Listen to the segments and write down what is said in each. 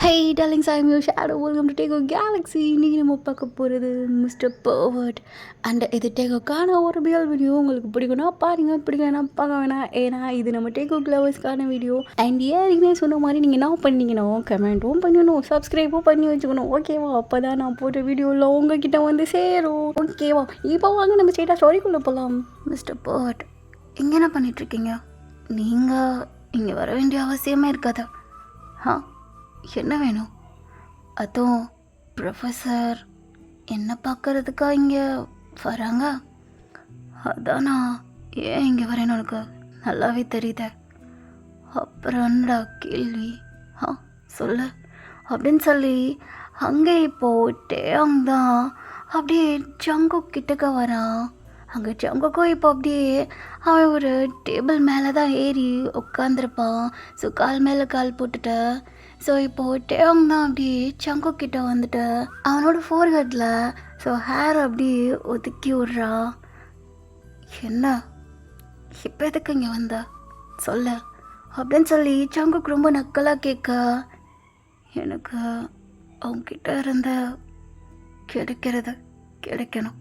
Hey darlings, I'm your shadow. Welcome to Tego Galaxy. இன்றைக்கி நம்ம பார்க்க போகிறது மிஸ்டர் பர்வர்ட் அண்ட் இது டேகோக்கான ஒரு ரியல் வீடியோ. உங்களுக்கு பிடிக்கும்னா பாருங்கள், பிடிக்கலனா பார்க்க வேணாம். ஏன்னா இது நம்ம டேகோ கிளவர்ஸ்க்கான வீடியோ. அண்ட் ஏற்கனவே சொன்ன மாதிரி நீங்கள் என்ன பண்ணிக்கணும், கமெண்ட்டும் பண்ணணும், சப்ஸ்கிரைபும் பண்ணி வச்சுக்கணும். ஓகேவா? அப்போ தான் நான் போட்ட வீடியோவில் உங்ககிட்ட வந்து சேரும். ஓகேவா? இப்போ வாங்க நம்ம ஸ்ட்ரெயிட்டாக ஸ்டோரிக்குள்ளே போகலாம். மிஸ்டர் பர்வர்ட், இங்கே என்ன பண்ணிகிட்ருக்கீங்க? நீங்கள் இங்கே வர வேண்டிய அவசியமே இருக்காதா? என்ன வேணும்? அதுவும் ப்ரொஃபஸர் என்ன பார்க்கறதுக்கா இங்கே வராங்க? அதான் நான் ஏன் இங்கே வரேன்னு உனக்கு நல்லாவே தெரியுத. அப்புறம் என்னடா கேள்வி? சொல்லு அப்படின்னு சொல்லி அங்கே இப்போட்டே அங்கதான் அப்படியே ஜங்குக் கிட்டக்க வரான். அங்கே ஜங்குக்கும் இப்போ அப்படியே அவன் ஒரு டேபிள் மேலே தான் ஏறி உட்காந்துருப்பான். ஸோ கால் மேலே கால் போட்டுட்டு ஸோ இப்போது டேங் தான் அப்படியே சங்கு கிட்ட வந்துட்டு அவனோட ஃபோர்ஹெட்டில் ஸோ ஹேர் அப்படியே ஒதுக்கி விட்றான். என்ன இப்போ எதுக்கு இங்கே வந்த சொல்ல அப்படின்னு சொல்லி சங்குக்கு ரொம்ப நக்கலாக கேட்க, எனக்கு அவங்கக்கிட்ட இருந்த கிடைக்கணும்,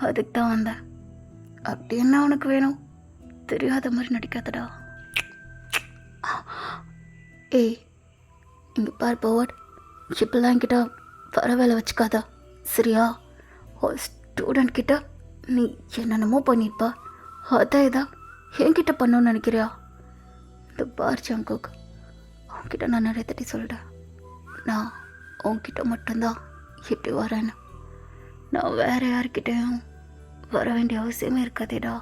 அதுக்கு தான் வந்தேன். அப்படி என்ன உனக்கு வேணும்? தெரியாத மாதிரி நடிக்காதடா. ஏய் இங்கே பார் பர்வர்ட், இப்பெல்லாம் கிட்ட வர வேலை வச்சுக்காதா சரியா? ஒரு ஸ்டூடெண்ட் கிட்ட நீ என்னென்னமோ பண்ணியிருப்பா, அதான் இதா என்கிட்ட பண்ணணும்னு நினைக்கிறியா? இந்த பார் ஜங்குக், அவன்கிட்ட நான் நிறைய தட்டி சொல்லிட்டேன். நான் உன்கிட்ட மட்டும்தான் இப்படி வரேன்னு, நான் வேறு யார்கிட்டையும் வர வேண்டிய அவசியமே இருக்காதேடா.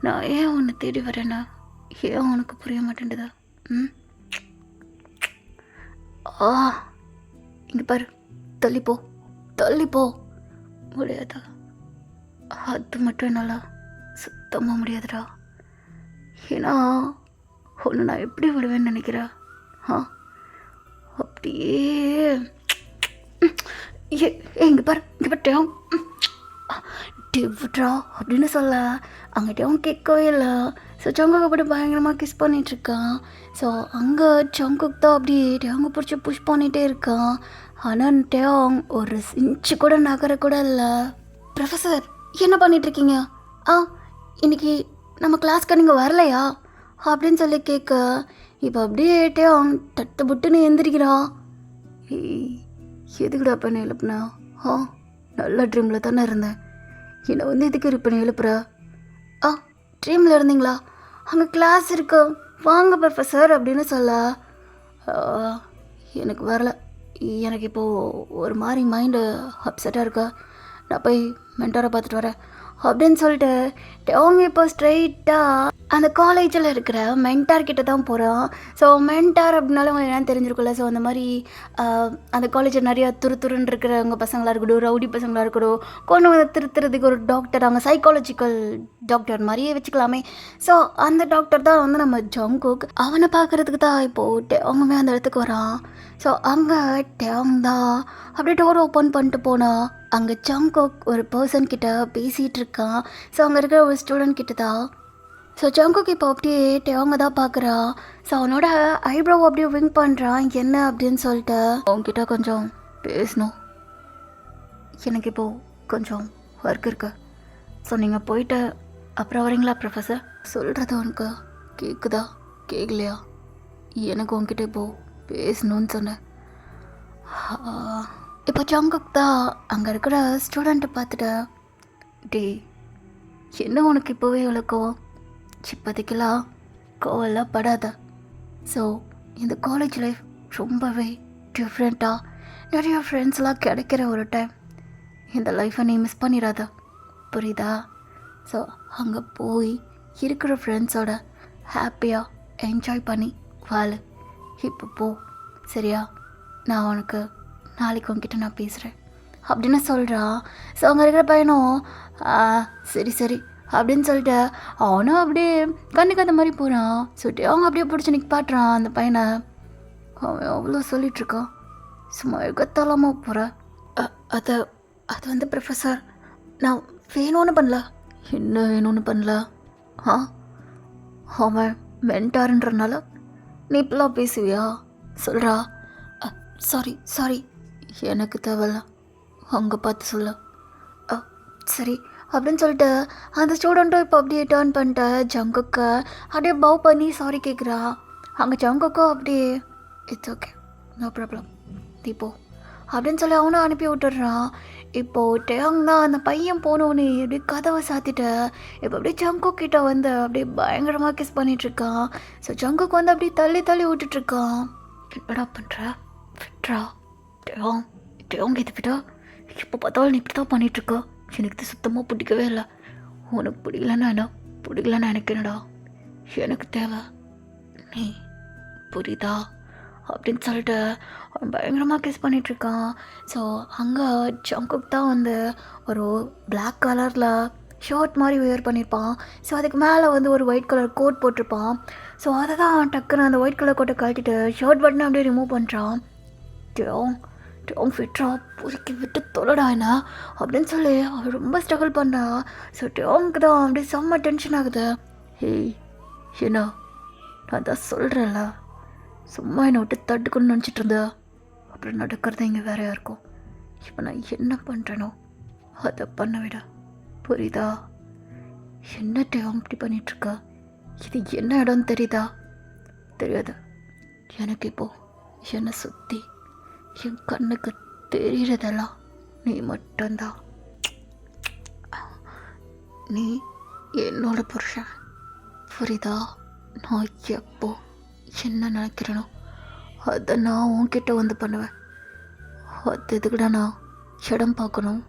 நான் ஏன் உன்னை தேடி வரேன்னா ஏன் உனக்கு புரிய மாட்டேன்டுதா? இங்கே பாரு, தள்ளிப்போ முடியாதா? அது மட்டும் என்னால் சுத்தமாக முடியாதுடா. ஏன்னா ஒன்று நான் எப்படி விடுவேன்னு நினைக்கிறேன்? அப்படியே இங்கே பாரு டிவ்ட்ரா அப்படின்னு சொல்ல அங்கிட்டவும் கேட்கவே இல்லை. ஸோ ஜங்குக்கு அப்படி பயங்கரமாக கிஸ் பண்ணிகிட்ருக்கான். ஸோ அங்கே ஜங்குக்கு தான் அப்படி டேங்க பிடிச்சி புஷ் பண்ணிகிட்டே இருக்கான். ஆனால் டேங் ஒரு இன்ச்சு கூட நகர கூட இல்லை. ப்ரொஃபஸர் என்ன பண்ணிகிட்ருக்கீங்க? இன்னைக்கு நம்ம கிளாஸ்க்கு நீங்கள் வரலையா அப்படின்னு சொல்லி கேட்க, இப்போ அப்படியே டேங் தட்டு புட்டுன்னு எந்திரிக்கிறான். எதுக்குடா பண்ண எழுப்புனா? நல்ல ட்ரீமில் தானே இருந்தேன், என்னை வந்து எதுக்கு இருப்பேன் எழுப்புற? ட்ரீமில் இருந்தீங்களா? அங்கே கிளாஸ் இருக்கு, வாங்க ப்ரொஃபஸர் அப்படின்னு சொல்ல, எனக்கு வரல, எனக்கு இப்போது ஒரு மாதிரி மைண்டு அப்செட்டாக இருக்கா, நான் போய் மென்டாரை பார்த்துட்டு வரேன் அப்படின்னு சொல்லிட்டு அவங்க இப்போ ஸ்ட்ரெயிட்டாக அந்த காலேஜில் இருக்கிற மென்டார்கிட்ட தான் போகிறான். ஸோ மென்டார் அப்படின்னாலும் உங்களுக்கு என்னென்னு தெரிஞ்சிருக்குல்ல. ஸோ அந்த மாதிரி அந்த காலேஜில் நிறையா துருன்னு இருக்கிறவங்க பசங்களாக இருக்கட்டும், ரவுடி பசங்களாக இருக்கட்டும், கொண்டு வந்து திருத்துறதுக்கு ஒரு டாக்டர், அவங்க சைக்காலஜிக்கல் டாக்டர் மாதிரியே வச்சுக்கலாமே. ஸோ அந்த டாக்டர் தான் வந்து நம்ம ஜங்குக். அவனை பார்க்குறதுக்கு தான் இப்போது அவங்கமே அந்த இடத்துக்கு வரான். ஸோ அங்கே டேங் தான் அப்படியே டோர் ஓப்பன் பண்ணிட்டு போனால் அங்கே ஜங்குக் ஒரு பர்சன் கிட்ட பேசிகிட்டு இருக்கான். ஸோ அங்கே இருக்கிற ஒரு ஸ்டூடெண்ட் கிட்ட தான். ஸோ ஜங்குக் இப்போ அப்படியே டேங்க தான் பார்க்குறா. ஸோ அவனோட ஐப்ரோ அப்படியே விங் பண்ணுறான். என்ன அப்படின்னு சொல்லிட்டு, அவங்ககிட்ட கொஞ்சம் பேசணும், எனக்கு இப்போது கொஞ்சம் ஒர்க் இருக்கு, ஸோ நீங்கள் போயிட்டு அப்புறம் வரீங்களா ப்ரொஃபஸர்? சொல்கிறது உனக்கு கேட்குதா கேட்கலையா? எனக்கு உங்ககிட்ட இப்போது பேசணும்னு சொன்னேன். இப்போ ஜங்குக் தான் அங்கே இருக்கிற ஸ்டூடெண்ட்டை பார்த்துட்டு, டே என்ன உனக்கு இப்போவே இவ்வளோக்கோ? இப்போதைக்கெல்லாம் கோவெல்லாம் படாத. ஸோ இந்த காலேஜ் லைஃப் ரொம்பவே டிஃப்ரெண்ட்டாக நிறைய ஃப்ரெண்ட்ஸ்லாம் கிடைக்கிற ஒரு டைம். இந்த லைஃப்பை நீ மிஸ் பண்ணிடாத, புரியுதா? ஸோ அங்கே போய் இருக்கிற ஃப்ரெண்ட்ஸோட ஹாப்பியாக என்ஜாய் பண்ணி வாழு. இப்போ போ சரியா? நான் உனக்கு நாளைக்கு உங்ககிட்ட நான் பேசுகிறேன் அப்படின்னு சொல்கிறான். ஸோ அங்கே இருக்கிற பையனும் சரி அப்படின்னு சொல்லிட்டு அவனும் அப்படியே கண்ணுக்கு அந்த மாதிரி போகிறான். சொல்லிட்டு அவங்க அப்படியே பிடிச்சி நிற்பாட்டுறான் அந்த பையனை. அவன் அவ்வளோ சொல்லிகிட்ருக்கான், சும்மா எழுக்கத்தலாமல் போகிற. அது வந்து ப்ரொஃபஸர், நான் வேணும்னு பண்ணல. என்ன வேணும்னு பண்ணல? அவன் மென்டாருன்றனால நீ இப்பெல்லாம் பேசுவியா? சொல்கிறா. சாரி சாரி, எனக்கு தேவையில்ல, அங்கே பார்த்து சொல்ல. அ, சரி அப்படின்னு சொல்லிட்டு அந்த ஸ்டூடெண்ட்டும் இப்போ அப்படியே டேர்ன் பண்ணிட்டு ஜங்குக்கு அப்படியே பவ் பண்ணி சாரி கேட்குறா. அங்கே ஜங்குக்கும் அப்படியே இட்ஸ் ஓகே, நோ ப்ராப்ளம், இப்போ அப்படின்னு சொல்லி அவனும் அனுப்பி விட்டுடுறான். இப்போது டேங் தான் அந்த பையன் போனோன்னு அப்படியே கதவை சாத்திட்டு இப்போ அப்படியே ஜங்குக் கிட்ட வந்து அப்படியே பயங்கரமாக கிஸ் பண்ணிகிட்ருக்கான். ஸோ ஜங்குக்கு வந்து அப்படியே தள்ளி தள்ளி விட்டுட்ருக்கான். என்னடா பண்ணுற, விட்றா டேங், டேங் இது விட்டா, இப்போ பார்த்தாலும் நீ இப்படி தான் பண்ணிகிட்ருக்கா, எனக்கு இது சுத்தமாக பிடிக்கவே இல்லை. உனக்கு பிடிக்கலன்னா என்ன, பிடிக்கலன்னா எனக்கு என்னடா, எனக்கு தேவை நீ, புரியுதா அப்படின்னு சொல்லிட்டு அவன் பயங்கரமாக கிஸ் பண்ணிகிட்ருக்கான். ஸோ அங்கே ஜங்குக் தான் வந்து ஒரு பிளாக் கலரில் ஷர்ட் மாதிரி வேர் பண்ணியிருப்பான். ஸோ அதுக்கு மேலே வந்து ஒரு ஒயிட் கலர் கோட் போட்டிருப்பான். ஸோ அதை தான் டக்குன்னு அந்த ஒயிட் கலர் கோட்டை கழட்டிட்டு ஷர்ட் பட்டனை அப்படியே ரிமூவ் பண்ணுறான். டோங் டோங் ஃபிட்ரா, பொறுக்கி விட்டு தொலைடா என்ன அப்படின்னு சொல்லி அவள் ரொம்ப ஸ்ட்ரகிள் பண்ணுறா. ஸோ டோங்க்கு தான் அப்படியே செம்ம டென்ஷன் ஆகுது. ஹேய் என்ன, நான் தான் சொல்கிறேன்ல, சும்மா என்னை விட்டு தட்டுக்கணும்னு நினச்சிட்டு இருந்த, அப்புறம் நடக்கிறது இங்கே வேறையா இருக்கும். இப்போ நான் என்ன பண்ணுறேனோ அதை பண்ண விட, புரியுதா? என்ன டேவம் இப்படி பண்ணிகிட்ருக்க, இது என்ன இடம்னு தெரியுதா? தெரியாது எனக்கு. இப்போது என்னை சுற்றி என் கண்ணுக்கு தெரிகிறதெல்லாம் நீ மட்டும்தான். நீ என்னோட புருஷன், புரியுதா? நான் எப்போ என்ன நினைக்கிறேனோ அதை நான் உன்கிட்ட வந்து பண்ணுவேன். அது எதுக்குடா நான் இடம் பார்க்கணும்?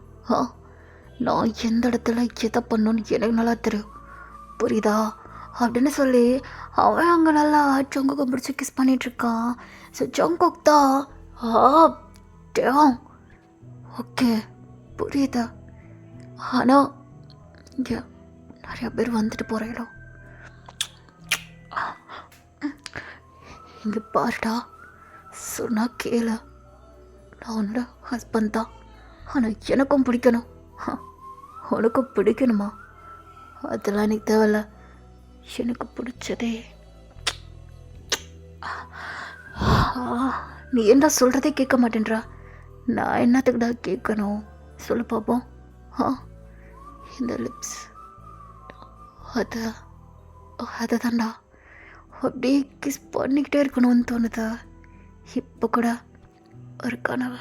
நான் எந்த இடத்துல எதை பண்ணணும்னு எனக்கு நல்லா தெரியும், புரியுதா? அப்படின்னு சொல்லி அவன் அங்கே நல்லா ஜங்குக்கை பிடிச்சி கிஸ் பண்ணிகிட்ருக்கான். ஸோ ஜங்குக் தான் ஓகே புரியுதா, ஆனால் இங்கே நிறையா பேர் வந்துட்டு போகிற இடம். இங்கே பாருடா, சொன்னா கேளு, நான் உன்னோட ஹஸ்பண்ட் தான், ஆனால் எனக்கும் பிடிக்கணும். உனக்கும் பிடிக்கணுமா? அதெல்லாம் எனக்கு தேவையில்ல, எனக்கு பிடிச்சதே. நீ என்ன சொல்கிறதே கேட்க மாட்டேன்றா, நான் என்னத்துக்குடா கேட்கணும் சொல்லு பார்ப்போம். இந்த லிப்ஸ், அதை தான்டா அப்படியே கிஸ் பண்ணிக்கிட்டே இருக்கணும்னு தோணுதா. இப்போ கூட ஒரு கனவு,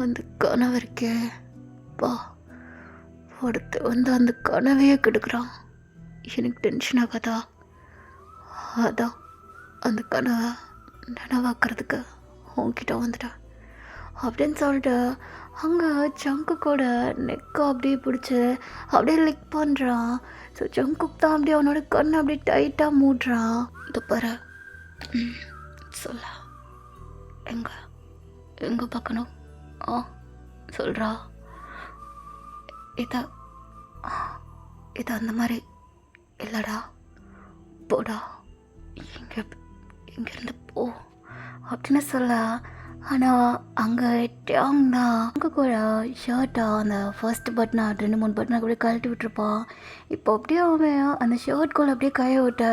அந்த கனவு இருக்கே பா, அடுத்து வந்து அந்த கனவையே கெடுக்கிறான். எனக்கு டென்ஷன் ஆகாதா? அதான் அந்த கனவை நினைவாக்குறதுக்கு உன்கிட்ட வந்துட்டேன் அப்படின்னு சொல்லிட்டு அங்கே ஜங்குக்கோட நெக்கை அப்படியே பிடிச்சி அப்படியே லிக் பண்ணுறான். ஸோ ஜங்குக் தான் அப்படியே அவனோட கண்ணை அப்படியே டைட்டாக மூடுறான். இந்த பாரு, சொல்ல எங்கே பார்க்கணும்? சொல்கிறா. இது அந்த மாதிரி இல்லைடா, போடா, இங்கேருந்து போ அப்படின்னு சொல்ல. ஆனால் அங்கே டேங் தான் அங்கே கூட ஷர்ட்டாக அந்த ஃபர்ஸ்ட் பட்டனை 2-3 பட்டனை கூட கழட்டி விட்டுருப்பான். இப்போ அப்படியே அவன் அந்த ஷர்ட்குள்ளே அப்படியே கையை விட்ட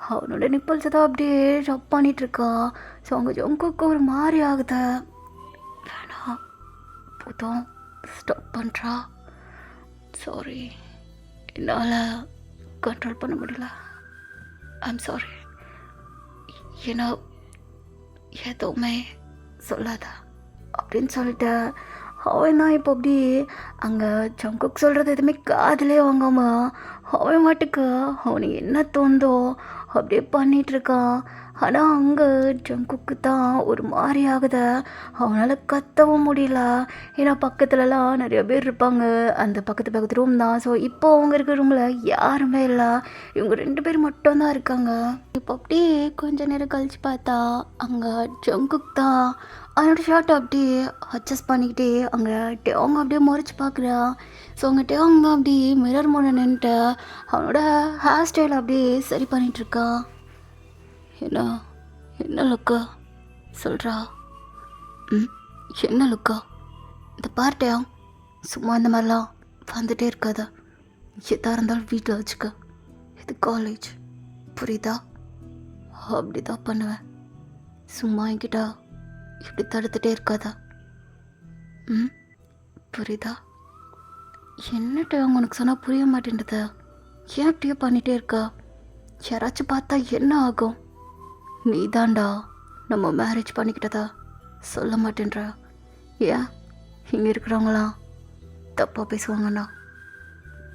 அவனோட நிப்பல்ஸை தான் அப்படியே ரப் பண்ணிகிட்ருக்கான். ஸோ அங்கே ஜங்குக்கு ஒரு மாதிரி ஆகுது. வேணாம் போதும், ஸ்டாப் பண்ணுறா. சாரி, என்னால் கண்ட்ரோல் பண்ண முடியல, ஐம் சாரி. ஏன்னா எதுவுமே சொல்லாத அப்படின்னு சொல்லிட்டு அவன் தான் இப்போ அப்படி அங்கே ஜங்குக் சொல்கிறது எதுவுமே காதிலே வாங்காமல் அவன் மாட்டுக்கு அவனுக்கு என்ன தோணுதோ அப்படியே பண்ணிகிட்ருக்கான். ஆனால் அங்கே ஜங்குக்கு தான் ஒரு மாதிரி ஆகுது. அவனால் கத்தவும் முடியல, ஏன்னா பக்கத்துலலாம் நிறைய பேர் இருப்பாங்க, அந்த பக்கத்து ரூம் தான். ஸோ இப்போ அவங்க இருக்கிற ரூமில் யாருமே இல்லை, இவங்க 2 பேர் மட்டும்தான் இருக்காங்க. இப்போ அப்படியே கொஞ்ச நேரம் கழித்து பார்த்தா அங்கே ஜங்குக் தான் அவனோட ஷர்ட்டை அப்படியே அட்ஜஸ்ட் பண்ணிக்கிட்டே அங்கே டேங் அப்படியே முறைச்சி பார்க்குறா. ஸோ அங்கே டேங் தான் அப்படியே மிரர் முன்னே நின்றுட்டு அவனோட ஹேர் ஸ்டைல் அப்படியே சரி பண்ணிகிட்ருக்கான். என்ன லுக்கா சொல்கிறா? என்ன லுக்கா? இந்த பார்ட்டியா சும்மா இந்த மாதிரிலாம் வந்துகிட்டே இருக்காத, எதாக இருந்தாலும் வீட்டில் வச்சுக்க, இது காலேஜ், புரியுதா? அப்படி தான் பண்ணுவேன், சும்மா என்கிட்ட இப்படி தடுத்துட்டே இருக்காதா? ம், புரியுதா? என்னட்ட உனக்கு சொன்னால் புரிய மாட்டேன்றது. ஏன் அப்படியே பண்ணிகிட்டே இருக்கா? யாராச்சும் பார்த்தா என்ன ஆகும்? நீ தாண்டா நம்ம மேரேஜ் பண்ணிக்கிட்டதா சொல்ல மாட்டேன்ற. ஏன் இங்கே இருக்கிறவங்களாம் தப்பாக பேசுவாங்கண்ணா?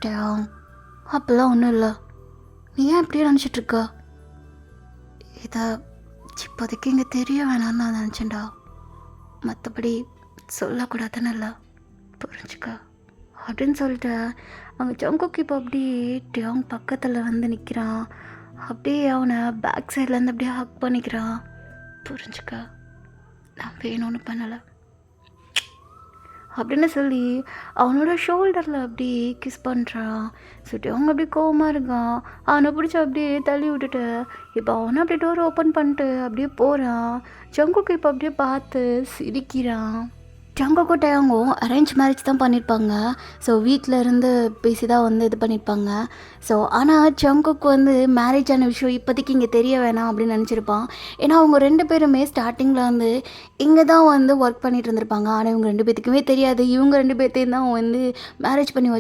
டேம், அப்போல்லாம் ஒன்றும் இல்லை. நீ ஏன் இப்படியே நினச்சிட்ருக்க? இதை இப்போதைக்கு இங்கே தெரிய வேணான்னு நான் நினச்சேன்டா. மற்றபடி சொல்லக்கூடாதுன்னு இல்லை, புரிஞ்சுக்க அப்படின்னு சொல்லிட்டு அங்கே ஜங்குக்கு இப்போ அப்படியே டேங் பக்கத்தில் வந்து நிற்கிறான். அப்படியே அவனை பேக் சைட்லேருந்து அப்படியே ஹக் பண்ணிக்கிறான். புரிஞ்சுக்க, நான் வேணும்னு பண்ணலை அப்படின்னு சொல்லி அவனோட ஷோல்டரில் அப்படி கிஸ் பண்ணுறான். சுட்டி அவங்க அப்படியே கோவமாக இருக்கான். அவனை பிடிச்சி அப்படியே தள்ளி விட்டுட்டு இப்போ அவனை அப்படியே டோர் ஓப்பன் பண்ணிட்டு அப்படியே போகிறான். ஜங்குக்கு இப்போ அப்படியே பார்த்து சிரிக்கிறான். ஜங்குக்கும் டேங்கும் அரேஞ்ச் மேரேஜ் தான் பண்ணியிருப்பாங்க. ஸோ வீட்டில் இருந்து பேசி தான் வந்து இது பண்ணியிருப்பாங்க. ஸோ ஆனால் ஜங்குக்கு வந்து மேரேஜ் ஆன விஷயம் இப்போதைக்கு இங்கே தெரிய வேணாம் அப்படின்னு நினச்சிருப்பான். ஏன்னா அவங்க 2 பேருமே ஸ்டார்டிங்கில் வந்து இங்கே தான் வந்து ஒர்க் பண்ணிகிட்டு இருந்திருப்பாங்க. ஆனால் இவங்க 2 பேத்துக்குமே தெரியாது இவங்க 2 பேர்த்தையும் தான் வந்து மேரேஜ் பண்ணி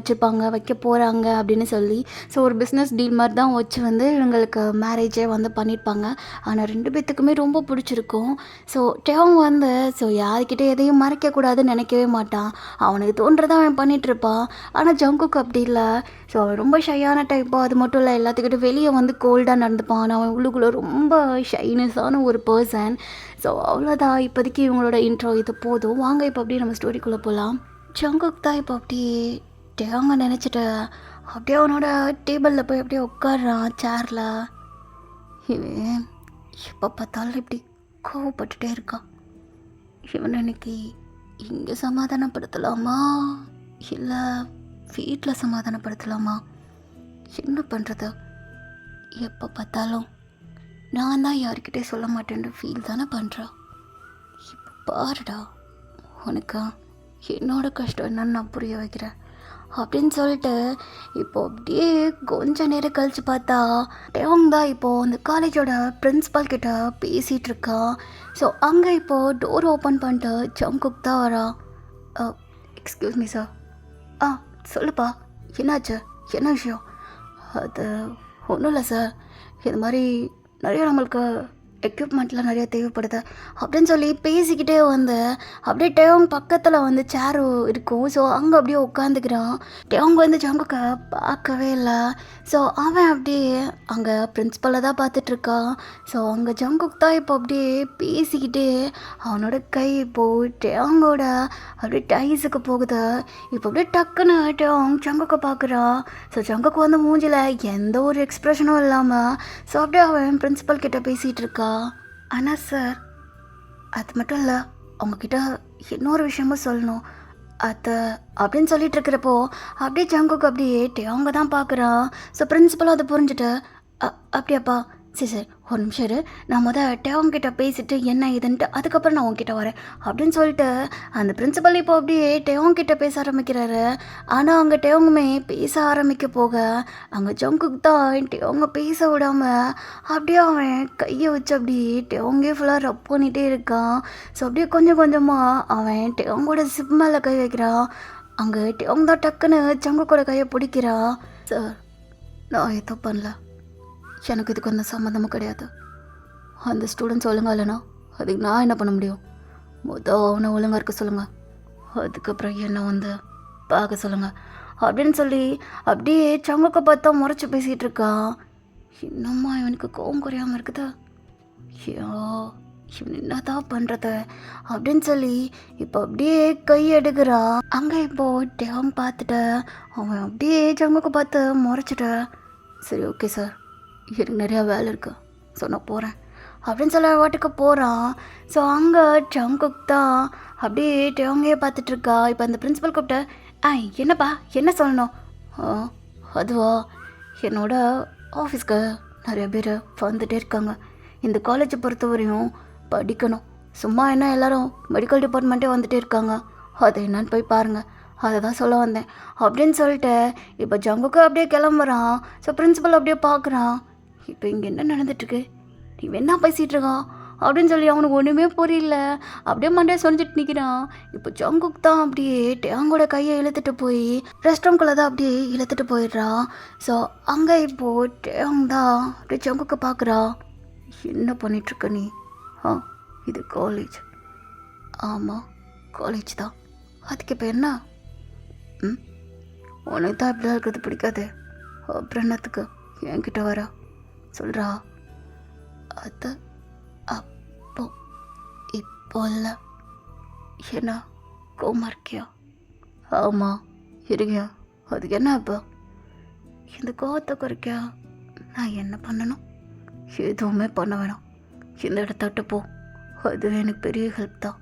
வைக்க போகிறாங்க அப்படின்னு சொல்லி. ஸோ ஒரு பிஸ்னஸ் டீல் மாதிரி தான் வச்சு வந்து இவங்களுக்கு மேரேஜே வந்து பண்ணியிருப்பாங்க. ஆனால் 2 பேத்துக்குமே ரொம்ப பிடிச்சிருக்கும். ஸோ டேங் வந்து ஸோ யார்கிட்ட எதையும் மறைக்கக்கூடாதுன்னு நினைக்கவே மாட்டான். அவனுக்கு தோன்றதான் அவன் பண்ணிகிட்ருப்பான். ஆனால் ஜங்குக்கு அப்படி இல்லை. ஸோ அவன் ரொம்ப ஷையான டைப்போ. அது மட்டும் இல்லை, எல்லாத்துக்கிட்ட வெளியே வந்து கோல்டாக நடந்துப்பான். அவன் உள்ளுக்குள்ளே ரொம்ப ஷைனஸான ஒரு பர்சன். ஸோ அவ்வளோதான், இப்போதைக்கு இவங்களோட இன்ட்ரோ இது போதும். வாங்க இப்போ அப்படியே நம்ம ஸ்டோரிக்குள்ளே போகலாம். ஜங்குக் தான் இப்போ அப்படியே டேங்க நினச்சிட்டு அப்படியே அவனோட டேபிளில் போய் அப்படியே உட்காடுறான் சேரில். இவன் எப்போ பார்த்தாலும் இப்படி கோவப்பட்டுட்டே இருக்கான். இவன் இன்னைக்கு இங்கே சமாதானப்படுத்தலாமா இல்லை வீட்டில் சமாதானப்படுத்தலாமா? என்ன பண்ணுறது? எப்போ பார்த்தாலும் நான் தான் யார்கிட்டே சொல்ல மாட்டேன்ற ஃபீல் தானே பண்ணுறேன். இப்போ பாருடா, உனக்கு என்னோட கஷ்டம் என்னன்னு நான் புரிய வைக்கிறேன் அப்படின்னு சொல்லிட்டு இப்போ அப்படியே கொஞ்ச நேரம் கழித்து பார்த்தா டேங் தான் இப்போது அந்த காலேஜோட பிரின்ஸிபல் கிட்ட பேசிகிட்டு இருக்கான். ஸோ அங்கே இப்போது டோர் ஓப்பன் பண்ணிட்டு ஜங்குக் தான் வரான். Excuse me sir. சொல்லுப்பா, என்னாச்சு, என்ன விஷயம்? அது ஒன்றும் இல்லை சார், இது மாதிரி நிறைய நம்மளுக்கு எக்யூப்மெண்ட்லாம் நிறையா தேவைப்படுது அப்படின்னு சொல்லி பேசிக்கிட்டே வந்து அப்படியே டேங் பக்கத்தில் வந்து சேரு இருக்கும். ஸோ அங்கே அப்படியே உட்காந்துக்கிறான். டேங் வந்து ஜங்குக்கை பார்க்கவே இல்லை. ஸோ அவன் அப்படியே அங்கே பிரின்ஸிபலை தான் பார்த்துட்ருக்கான். ஸோ அங்கே ஜங்குக் தான் இப்போ அப்படியே பேசிக்கிட்டே அவனோட கை இப்போது டேங்கோட அப்படியே டைஸுக்கு போகுது. இப்போ அப்படியே டக்குன்னு டேங் ஜங்குக்கை பார்க்குறான். ஸோ ஜங்குக்கு வந்து மூஞ்சில் எந்த ஒரு எக்ஸ்ப்ரெஷனும் இல்லாமல் ஸோ அப்படியே அவன் பிரின்ஸிபல் கிட்ட பேசிகிட்டு இருக்கா. ஆனால் சார், அது மட்டும் இல்லை, அவங்கக்கிட்ட இன்னொரு விஷயமும் சொல்லணும் அது அப்படின்னு சொல்லிட்டு இருக்கிறப்போ அப்படியே ஜங்குக்கு அப்படியே அவங்க தான் பார்க்குறான். ஸோ பிரின்ஸிபலும் அதை புரிஞ்சுட்டு அப்படியாப்பா, சரி சார் ஒரு நிமிஷம் இரு, நான் டேவங்கிட்ட பேசிட்டு என்ன இதுன்ட்டு அதுக்கப்புறம் நான் உங்ககிட்ட வரேன் அப்படின்னு சொல்லிட்டு அந்த பிரின்ஸிபல் இப்போ அப்படியே டேவங்கிட்ட பேச ஆரம்பிக்கிறாரு. ஆனால் அங்கே டேவங்குமே பேச ஆரம்பிக்க போக அங்கே ஜங்குக்கு தான் டேவங்க பேச விடாமல் அப்படியே அவன் கையை வச்சு அப்படியே டேவங்கே ஃபுல்லாக ரப் பண்ணிகிட்டே இருக்கான். ஸோ அப்படியே கொஞ்சம் கொஞ்சமாக அவன் டேவங்கோட சிப் மேலே கை வைக்கிறான். அங்கே டேவங்க தான் டக்குன்னு ஜங்குக்கோட கையை பிடிக்கிறான். சார், நான் எதுவும் பண்ணல, எனக்கு இதுக்கு அந்த சம்மந்தமும் கிடையாது. அந்த ஸ்டூடெண்ட்ஸ் ஒழுங்கா இல்லைனா அதுக்கு நான் என்ன பண்ண முடியும்? அவனை ஒழுங்காக இருக்க சொல்லுங்கள், அதுக்கப்புறம் என்ன வந்து பார்க்க சொல்லுங்கள் அப்படின்னு சொல்லி அப்படியே சங்குக்க பார்த்தா முறைச்சி பேசிகிட்டு இருக்கான். இன்னும்மா இவனுக்கு கோவம் குறையாமல் இருக்குதா? ஐயோ, இவன் என்னதான் பண்ணுறது அப்படின்னு சொல்லி இப்போ அப்படியே கை எடுக்கிறான். அங்கே இப்போது டேவன் பார்த்துட்டு அவன் அப்படியே சங்குக்க பார்த்து முறைச்சிட்ட. சரி, ஓகே சார், எனக்கு நிறையா வேலை இருக்கு, ஸோ நான் போகிறேன் அப்படின்னு சொல்ல வாட்டுக்கு போகிறான். ஸோ அங்கே ஜங்குக் தான் அப்படியே டேவங்கையே பார்த்துட்ருக்கா. இப்போ அந்த பிரின்ஸிபல் கூப்பிட்ட, என்னப்பா என்ன சொல்லணும்? அதுவா, என்னோட ஆஃபீஸ்க்கு நிறைய பேர் வந்துகிட்டே இருக்காங்க. இந்த காலேஜை பொறுத்தவரையும் படிக்கணும், சும்மா என்ன எல்லோரும் மெடிக்கல் டிபார்ட்மெண்ட்டே வந்துகிட்டே இருக்காங்க, அது என்னன்னு போய் பாருங்கள், அதை தான் சொல்ல வந்தேன் அப்படின்னு சொல்லிட்டு இப்போ ஜங்குக்கு அப்படியே கிளம்புறான். ஸோ பிரின்ஸிபல் அப்படியே பார்க்குறான். இப்போ இங்கே என்ன நடந்துட்டுருக்கு, நீ என்ன பேசிகிட்டு இருக்கான் அப்படின்னு சொல்லி அவனுக்கு ஒன்றுமே புரியல. அப்படியே மண்டையை சொரிஞ்சிட்டு நிற்கிறான். இப்போ ஜங்குக் தான் அப்படியே டேங்கோட கையை இழுத்துட்டு போய் ரெஸ்ட் ரூம்குள்ளே தான் அப்படியே இழுத்துட்டு போயிடுறான். ஸோ அங்கே இப்போது டேங் தான் அப்படியே ஜங்குக்கை பார்க்குறா. என்ன பண்ணிகிட்ருக்க நீ? இது காலேஜ். ஆமாம், காலேஜ் தான். அதுக்கு இப்போ என்ன? உனக்கு தான் இப்படிலாம் இருக்கிறது பிடிக்காது. அப்புறம் என்னத்துக்கு என்கிட்ட வர சொல்கிறா? அது அப்போ இப்போ இல்லை. என்ன கோமா இருக்கியா? ஆமாம் இருக்கியா. அதுக்கு என்ன இப்போ? இந்த கோவத்தை குறைக்க நான் என்ன பண்ணணும்? எதுவுமே பண்ண வேணாம். இந்த இடத்த விட்டு போ. அதுவே எனக்கு பெரிய ஹெல்ப் தான்.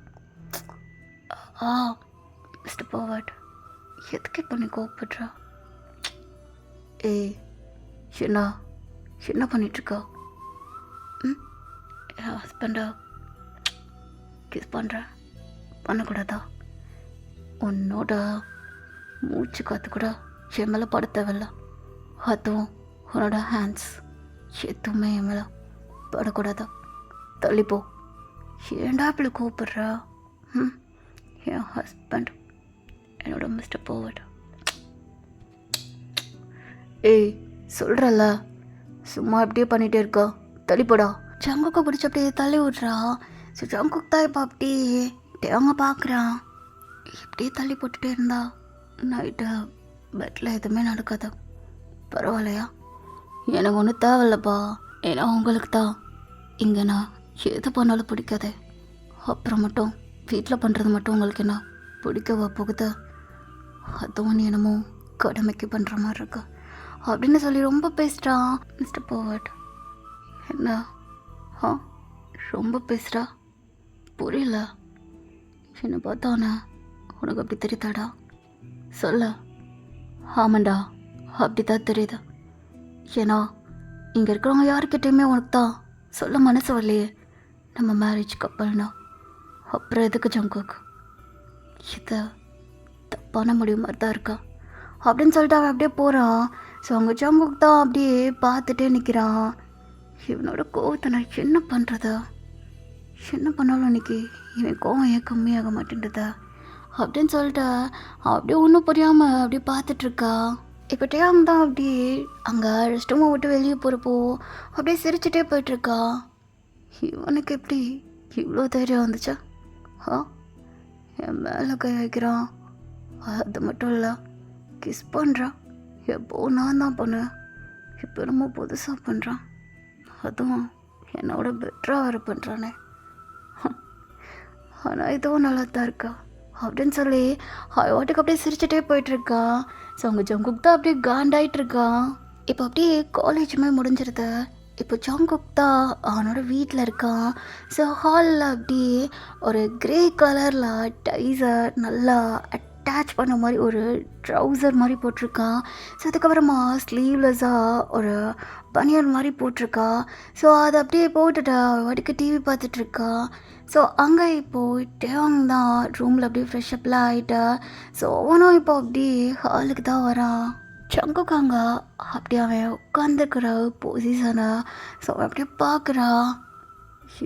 மிஸ்டர் போவர்ட், எதுக்கு இப்போ நீ கோவப்படுறா? என்ன பண்ணிகிட்ருக்கா? என் ஹஸ்பண்டா கிஸ் பண்ணுறேன். பண்ணக்கூடாதா? உன்னோட மூச்சு காற்று கூட என் மேலே பட தேவையில்ல. அதுவும் உன்னோட ஹேண்ட்ஸ் எதுவுமே என் மேலே படக்கூடாதா? தள்ளிப்போ. ஏண்டா இப்படி கூப்பிட்றா? என் ஹஸ்பண்ட் என்னோட மிஸ்டர் போவர்ட். சொல்கிறல்ல, சும்மா அப்படியே பண்ணிகிட்டே இருக்கா. தள்ளிப்போடா. ஜங்குக்கை பிடிச்சி அப்படியே தள்ளி விட்றா. ஸோ ஜங்குக் தான் இப்போ அப்படியே அவங்க பார்க்குறான். இப்படியே தள்ளி போட்டுகிட்டே இருந்தா நைட்டு பெட்டில் எதுவுமே நடக்காது. பரவாயில்லையா? எனக்கு ஒன்றும் தேவையில்லப்பா. ஏன்னா உங்களுக்கு தான் இங்கே நான் எது பண்ணாலும் பிடிக்காது. அப்புறம் மட்டும் வீட்டில் பண்ணுறது மட்டும் உங்களுக்கு என்ன பிடிக்கவா போகுது? அதுவும் நீ என்னமோ கடமைக்கு பண்ணுற மாதிரி இருக்கு அப்படின்னு சொல்லி ரொம்ப பேசுகிறான் மிஸ்டர் போவர்ட். என்ன ரொம்ப பேசுகிறா? புரியல. என்னை பார்த்தானே உனக்கு அப்படி தெரியுதாடா? சொல்ல. ஆமாண்டா, அப்படி தான் தெரியுது. ஏன்னா இங்கே இருக்கிறவங்க யாருக்கிட்டேயுமே உனக்கு தான் சொல்ல மனசு வரலையே நம்ம மேரேஜ் கப்பல்னா. அப்புறம் எதுக்கு ஜங்குக்? இதை தப்பான முடிவு மாதிரி தான் இருக்கா அப்படின்னு சொல்லிட்டு அவன் அப்படியே போகிறான். ஸோ அவங்க ஜங்குக் தான் அப்படியே பார்த்துட்டே நிற்கிறான். இவனோட கோவத்தை நான் என்ன பண்ணுறதா? என்ன பண்ணாலும் இன்னைக்கு இவன் கோவம் ஏன் கம்மியாக மாட்டேன்றதா அப்படின்னு சொல்லிட்டு அப்படியே ஒன்றும் புரியாமல் அப்படியே பார்த்துட்ருக்கா. இப்போ டேங் தான் அப்படியே அங்கே ரெஸ்ட் ரூமை விட்டு வெளியே போகிறப்போ அப்படியே சிரிச்சுட்டே போயிட்டுருக்கா. இவனுக்கு எப்படி இவ்வளோ தைரியம் வந்துச்சா? என் மேலே கை வைக்கிறான். அது மட்டும் இல்லை, கிஸ் பண்ணுறான். எப்போ நான் தான் பண்ணுவேன், இப்போ ரொம்ப புதுசாக பண்ணுறான். அதுவும் என்னோட பெட்டராக வேறு பண்ணுறானே. ஆனால் இதுவும் நல்லா தான் இருக்கா அப்படின்னு சொல்லி வாட்டுக்கு அப்படியே சிரிச்சுட்டே போயிட்டுருக்கா. ஸோ அவங்க ஜங்குக் தான் அப்படியே காண்டாயிட்ருக்கான். இப்போ அப்படியே காலேஜுமே முடிஞ்சிருது. இப்போ ஜங்குக் தான் அவனோட வீட்டில் இருக்கான். ஸோ ஹாலில் அப்படியே ஒரு க்ரே கலரில் டைசர் நல்லா அட்டாச் பண்ண மாதிரி ஒரு ட்ரௌசர் மாதிரி போட்டிருக்கான். ஸோ அதுக்கப்புறமா ஸ்லீவ்லெஸ்ஸாக ஒரு பனியன் மாதிரி போட்டிருக்கா. ஸோ அதை அப்படியே போட்டுட்டா வாட்டுக்கு டிவி பார்த்துட்ருக்கா. ஸோ அங்கே இப்போது டேங் தான் ரூமில் அப்படியே ஃப்ரெஷ்அப்லாம் ஆகிட்டா. ஸோ அவனும் இப்போ அப்படியே ஹாலுக்கு தான் வரான். ஜங்குக் அங்கே அப்படியே அவன் உட்காந்துருக்கிற பொசிஷனை ஸோ அப்படியே பார்க்குறா.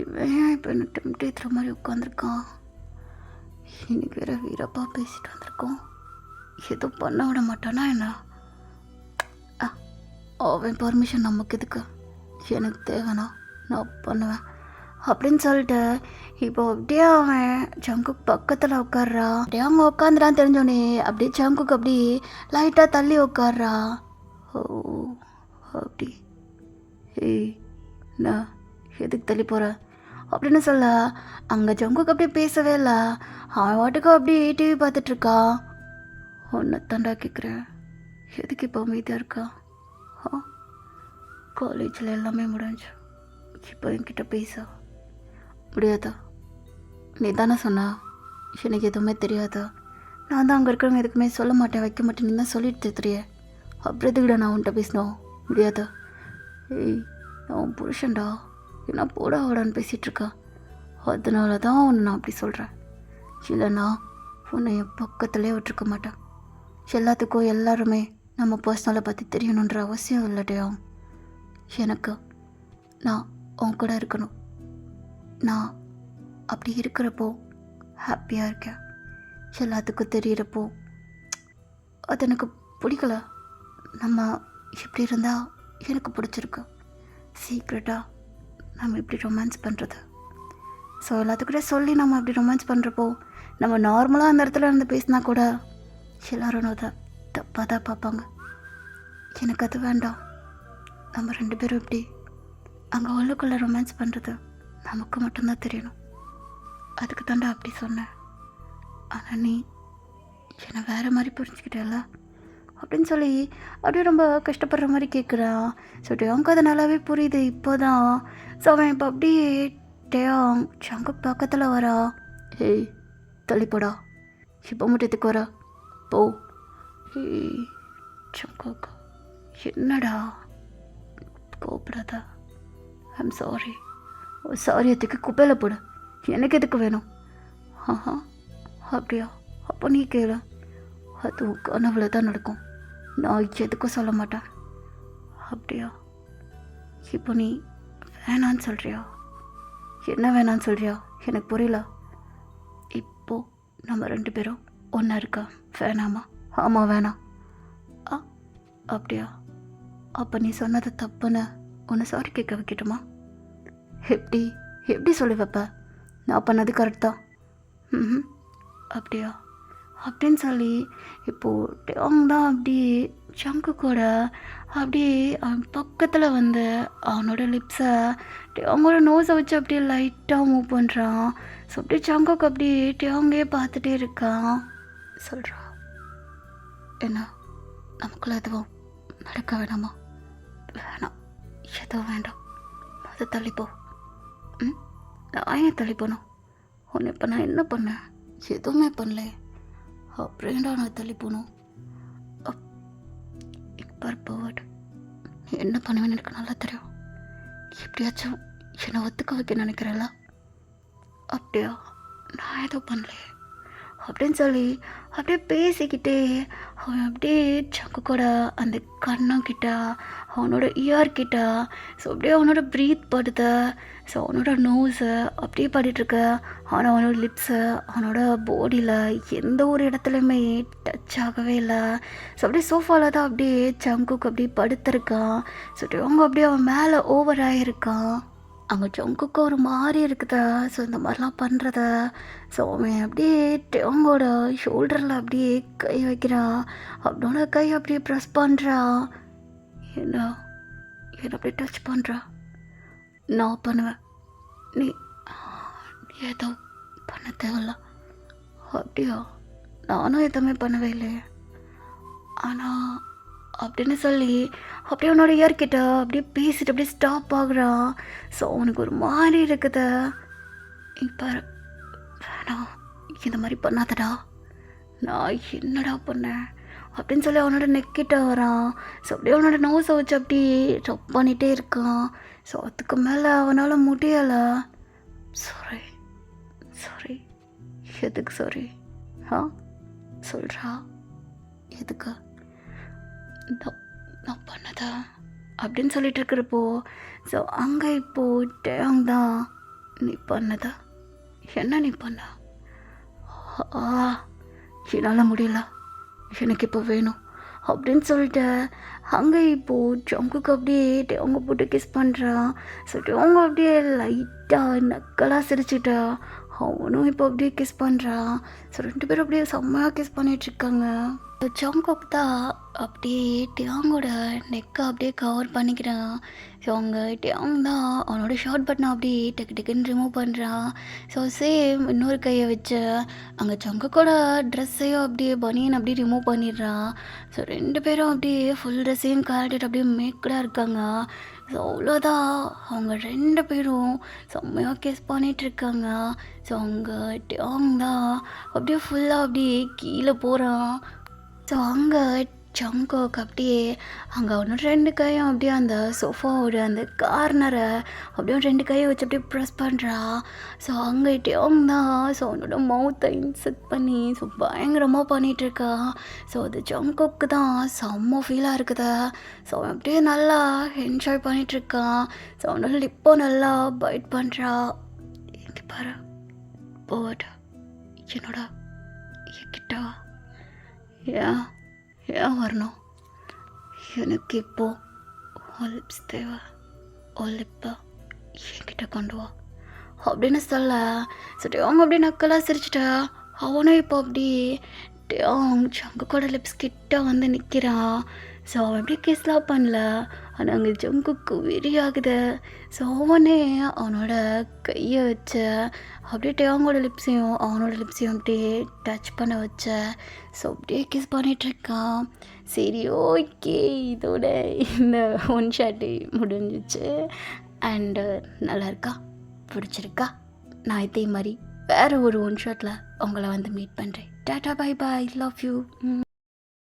இவன் இப்போ என்ன டெம்டேத்துற மாதிரி உட்காந்துருக்கான். இன்னைக்கு வேற வீரப்பா பேசிட்டு வந்திருக்கோம். எதுவும் பண்ண விட மாட்டானா என்ன? அவன் பர்மிஷன் நமக்கு எதுக்கு? எனக்கு தேவைனா நான் பண்ணுவேன் அப்படின்னு சொல்லிட்டு இப்போ அப்படியே அவன் ஜங்குக் பக்கத்தில் உட்கார்றா. அப்படியே அவங்க உட்காந்துறான்னு தெரிஞ்சோடனே அப்படியே ஜங்குக் அப்படி லைட்டாக தள்ளி உட்கார்றா. ஓ அப்படி நான் எதுக்கு தள்ளி போகிற அப்படின்னு சொல்ல அங்கே ஜங்குக் அப்படியே பேசவே இல்லை. அவன் வாட்டுக்கு அப்படியே டிவி பார்த்துட்ருக்கா. ஒன்றை தாண்டா கேட்குறேன், எதுக்கு இப்போ அமைதியாக இருக்கா? காலேஜில் எல்லாமே முடிஞ்சு இப்போ என்கிட்ட பேச முடியாதா? நீ தானே சொன்னா எனக்கு எதுவுமே தெரியாதா? நான் தான் அங்கே இருக்கிறவங்க எதுக்குமே சொல்ல மாட்டேன் வைக்க மாட்டேன், நீ தான் சொல்லிட்டு தெரியே. அப்புறம் எதுக்கிட்ட நான் உன்கிட்ட பேசினோம் முடியாதா? நான் உன் புருஷன்டா, என்ன போடா ஓடான்னு பேசிகிட்ருக்கா. அதனால தான் உன்னை நான் அப்படி சொல்கிறேன். இல்லைன்னா உன்னை என் பக்கத்துலேயே விட்டுருக்க மாட்டேன். எல்லாத்துக்கும் எல்லாருமே நம்ம பர்சனலை பற்றி தெரியணுன்ற அவசியம் இல்லட்டையா. எனக்கு நான் உன் கூட இருக்கணும். நான் அப்படி இருக்கிறப்போ ஹாப்பியாக இருக்கேன். எல்லாத்துக்கும் தெரிகிறப்போ அது எனக்கு பிடிக்கல. நம்ம இப்படி இருந்தால் எனக்கு பிடிச்சிருக்கு. சீக்ரெட்டாக நம்ம இப்படி ரொமான்ஸ் பண்ணுறது. ஸோ எல்லாத்துக்கிட்டே சொல்லி நம்ம அப்படி ரொமான்ஸ் பண்ணுறப்போ நம்ம நார்மலாக அந்த இடத்துல இருந்து பேசினா கூட எல்லோரும் அதை தப்பாக தான் பார்ப்பாங்க. எனக்கு அது வேண்டாம். நம்ம 2 பேரும் இப்படி அங்கே உள்ளுக்குள்ளே ரொமான்ஸ் பண்ணுறது நமக்கு மட்டும்தான் தெரியணும். அதுக்கு தாண்டா அப்படி சொன்னேன். ஆனால் நீ என்னை வேறு மாதிரி புரிஞ்சுக்கிட்டல அப்படின்னு சொல்லி அப்படியே ரொம்ப கஷ்டப்படுற மாதிரி கேட்குறான். ஸோ டேயாங்க்கு அது நல்லாவே புரியுது இப்போ தான். ஸோ அவன் இப்போ அப்படியே டேயாங் சங்குக் பக்கத்தில் வரா. ஏய் தள்ளிப்போடா, இப்போ முட்டத்துக்கு வரா போ. ஏய் சங்குக் என்னடா கோபப்படாத. I'm sorry. சாரி எதுக்கு குப்பையில் போடு, எனக்கு எதுக்கு வேணும்? ஆஹா அப்படியா, அப்போ நீ கேளு. அது கனவுல தான் நடக்கும், நான் எதுக்கும் சொல்ல மாட்டேன். அப்படியா, இப்போ நீ வேணான்னு சொல்கிறியா? என்ன வேணான்னு சொல்கிறியா? எனக்கு புரியல. இப்போது நம்ம 2 பேரும் ஒன்றா இருக்கா, வேணாமா? ஆமாம் வேணாம். அப்படியா, அப்போ நீ சொன்னது தப்புன்னு உன்னை சாரி கேட்க வைக்கட்டுமா? எப்படி எப்படி சொல்லி வைப்ப? நான் பண்ணது கரெக்ட் தான். ம் அப்படியா அப்படின்னு சொல்லி இப்போது டேயாங் தான் அப்படியே சங்கு கூட அப்படியே அவன் பக்கத்தில் வந்து அவனோட லிப்ஸை டேயாங்கோட நோஸை வச்சு அப்படியே லைட்டாக மூவ் பண்ணுறான். ஸோ அப்படியே சங்குக்கு அப்படியே டேயாங்கே பார்த்துட்டே இருக்கான். சொல்கிறா, என்ன நமக்குள்ள எதுவும் நடக்க வேணாமா? வேணாம், எதுவும் வேண்டாம், அதை தள்ளிப்போ. நான் ஏன் தள்ளி போனோம்? உன்னை இப்போ நான் என்ன பண்ணேன்? எதுவுமே பண்ணல. அப்படின்டா நான் தள்ளி போனோம். பர்பவர்ட் என்ன பண்ணுவேன்னு எனக்கு நல்லா தெரியும். எப்படியாச்சும் என்னை ஒத்துக்க வைக்க நினைக்கிறேன்ல. அப்படியா, நான் எதுவும் பண்ணலையே அப்படின்னு சொல்லி அப்படியே பேசிக்கிட்டே அவன் அப்படியே சங்கு கூட அந்த கண்ணங்கிட்ட அவனோட இயர்கிட்ட ஸோ அப்படியே அவனோட ப்ரீத் படுத்த ஸோ அவனோட நோஸை அப்படியே பாடிட்டுருக்க. ஆனால் அவனோட லிப்ஸை அவனோட பாடியில் எந்த ஒரு இடத்துலையுமே டச் ஆகவே இல்லை. ஸோ அப்படியே சோஃபாவில் தான் அப்படியே சங்குக்கு அப்படியே படுத்திருக்கான். ஸோ அவங்க அப்படியே அவன் மேலே ஓவர் ஆகியிருக்கான். அங்கே ஜங்குக்கு ஒரு மாதிரி இருக்குதா. ஸோ இந்த மாதிரிலாம் பண்ணுறத ஸோ அவன் அப்படியே அவங்களோட ஷோல்டரில் அப்படியே கை வைக்கிறான். அவனோட கை அப்படியே ப்ரெஸ் பண்ணுறான். என்ன அப்படியே டச் பண்ணுறா. நான் பண்ணுவேன், நீ ஏதோ பண்ண தேவையில்ல. அப்படியா, நானும் எதுவுமே பண்ணவே இல்லையே. ஆனால் அப்படின்னு சொல்லி அப்படியே அவனோட இயர்கிட்ட அப்படியே பேசிட்டு அப்படியே ஸ்டாப் ஆகுறான். ஸோ அவனுக்கு ஒரு மாதிரி இருக்குது. இப்போ வேணாம், இந்த மாதிரி பண்ணாதடா, நான் என்னடா பண்ணேன் அப்படின்னு சொல்லி அவனோட நெக்கிட்ட வரான். ஸோ அப்படியே அவனோட நோஸை வச்சு அப்படி ரப் பண்ணிகிட்டே இருக்கான். ஸோ அதுக்கு மேலே அவனால் முடியலை. Sorry sorry. எதுக்கு சாரி? சொல்கிறா, எதுக்கு? நான் பண்ணதா அப்படின்னு சொல்லிட்டு இருக்கிறப்போ ஸோ அங்கே இப்போது டேயாங் தான், நீ பண்ணதா? என்ன நீ பண்ண? என்னால் முடியல, எனக்கு இப்போ வேணும் அப்படின்னு சொல்லிட்டு அங்கே இப்போது ஜங்குக்கு அப்படியே டேயாங்க போட்டு கிஸ் பண்ணுறான். ஸோ டேயாங்க அப்படியே லைட்டாக நக்கலாக சிரிச்சுட்டா அவனும் இப்போ அப்படியே கிஸ் பண்ணுறான். ஸோ 2 பேரும் அப்படியே செம்மையாக கிஸ் பண்ணிகிட்ருக்காங்க. ஜங்குக் தான் அப்படியே டேயாங்கோட நெக்கை அப்படியே கவர் பண்ணிக்கிறான். ஸோ அங்கே டேயாங் தான் அவனோட ஷார்ட் பட்டனை அப்படியே டக்கு டக்குன்னு ரிமூவ் பண்ணுறான். ஸோ சேம் இன்னொரு கையை வச்சு அங்கே ஜங்குக்கோட ட்ரெஸ்ஸையும் அப்படியே பனியன் அப்படியே ரிமூவ் பண்ணிடுறான். ஸோ 2 பேரும் அப்படியே ஃபுல் ட்ரெஸ்ஸையும் கழட்டிட்டு அப்படியே மேக்கடாக இருக்காங்க. ஸோ அவ்வளோதான், அவங்க 2 பேரும் செம்மையாக கிஸ் பண்ணிகிட்ருக்காங்க. ஸோ அங்கே டேயாங் தான் அப்படியே ஃபுல்லாக அப்படியே கீழே போகிறான். ஸோ அங்கே ஜங்குக் அப்படியே அங்கே அவனோட 2 கையும் அப்படியே அந்த சோஃபாவோட அந்த கார்னரை அப்படியே 2 கையை வச்சு அப்படியே ப்ரெஸ் பண்ணுறா. ஸோ அங்கே டேயாங் தான் ஸோ அவனோட மவுத்தை இன்செக்ட் பண்ணி ஸோ பயங்கரமாக பண்ணிகிட்ருக்கா. ஸோ அது ஜங்குக்கு தான் செம்ம ஃபீலாக இருக்குது. ஸோ அவன் அப்படியே நல்லா என்ஜாய் பண்ணிகிட்ருக்கான். ஸோ அவனோட லிப்போ நல்லா பைட் பண்ணுறா. பாரு போட் என்னோட என்கிட்ட வா. ஏன் ஏன் வரணும்? எனக்கு இப்போ லிப்ஸ் தேவை. லிப்பை என்கிட்ட கொண்டு வா அப்படின்னு சொல்ல அவங்க அப்படியே நக்கலாக சிரிச்சிட்டா. அவனும் இப்போ அப்படி ஜங்கு கூட லிப்ஸ் கிட்ட வந்து நிற்கிறான். ஸோ அவன் அப்படியே கிஸ்லாம் பண்ணல. ஆனால் அங்கே ஜங்குக்கு வெறியாகுது. ஸோ அவனே அவனோட கையை வச்ச அப்படியே டேங்கோட லிப்ஸையும் அவனோட லிப்ஸையும் அப்படியே டச் பண்ண வச்ச. ஸோ அப்படியே கிஸ் பண்ணிகிட்ருக்கான். சரி ஓகே, இதோட இந்த ஒன் ஷாட்டு முடிஞ்சிச்சு. அண்டு நல்லா இருக்கா, பிடிச்சிருக்கா? நான் இதே மாதிரி வேறு ஒரு ஒன் ஷாட்டில் உங்களை வந்து மீட் பண்ணுறேன். Tata bye bye, love you.